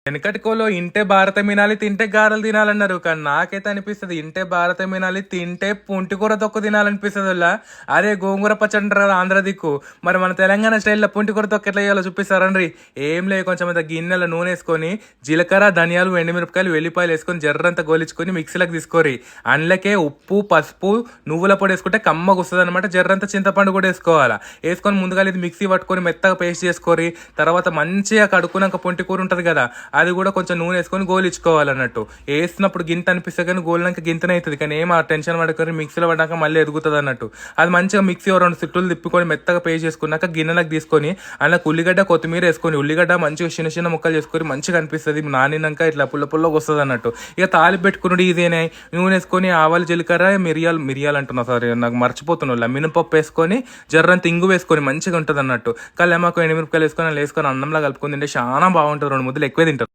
వెనకటికోలో ఇంటే భారతం వినాలి తింటే గారెలు తినాలన్నారు. కానీ నాకైతే అనిపిస్తుంది ఇంటే భారతం వినాలి తింటే పుంటికూర తొక్కు తినాలనిపిస్తుంది. అరే గోంగూర పచ్చడి అంటారు కదా ఆంధ్ర దిక్కు, మరి మన తెలంగాణ స్టైల్లో పుంటికూర తొక్కు ఎట్లా చేయాలో చూపిస్తారండి. ఏం లేదు, కొంచెం అంత గిన్నెలో నూనె వేసుకొని జీలకర్ర ధనియాలు ఎండుమిరపకాయలు వెల్లిపాయలు వేసుకొని జర్రంతా గోలించుకొని మిక్సీలకు తీసుకోరి. అందులోకే ఉప్పు పసుపు నువ్వుల పొడి వేసుకుంటే కమ్మగా వస్తుంది అనమాట. జర్రంతా చింతపండు కూడా వేసుకోవాలా. వేసుకొని ముందుగా ఇది మిక్సీ పట్టుకొని మెత్తగా పేస్ట్ చేసుకోరి. తర్వాత మంచిగా కడుక్కున్నాక పుంటికూర ఉంటుంది కదా, అది కూడా కొంచెం నూనె వేసుకొని గోలించుకోవాలన్నట్టు. వేసినప్పుడు గింత అనిపిస్తే కానీ గోలినాక గింతనే అవుతుంది. కానీ ఏం ఆ టెన్షన్ పడుకొని మిక్సీలో పడ్డాక మళ్ళీ ఎదుగుతుంది అన్నట్టు. అది మంచిగా మిక్సీ 2 చుట్టూలు తిప్పుకొని మెత్తగా పేస్ట్ చేసుకున్నాక గిన్నెలకు తీసుకొని అందులో ఉల్లిగడ్డ కొత్తిమీర వేసుకొని ఉల్లిగడ్డ మంచిగా చిన్న చిన్న ముక్కలు చేసుకొని మంచిగా అనిపిస్తుంది. నానినాక ఇట్లా పుల్లగా వస్తుంది అన్నట్టు. ఇక తాలింపు పెట్టుకున్నాడు ఇదేనే. నూనె వేసుకొని ఆవాలు జీలకర్ర మిరియాలు అంటున్నా, సారీ నాకు మర్చిపోతున్నా, మినపప్పు వేసుకొని జర్రంత ఇంగు వేసుకొని మంచిగా ఉంటుంది అన్నట్టు. కళ్ళెమ్మకు ఎండుమిరపకాయలు వేసుకొని అన్నంలా కలుపుకొని తింటే చాలా బాగుంటుంది. 2 ముద్దలు ఎక్కువ తింటారు.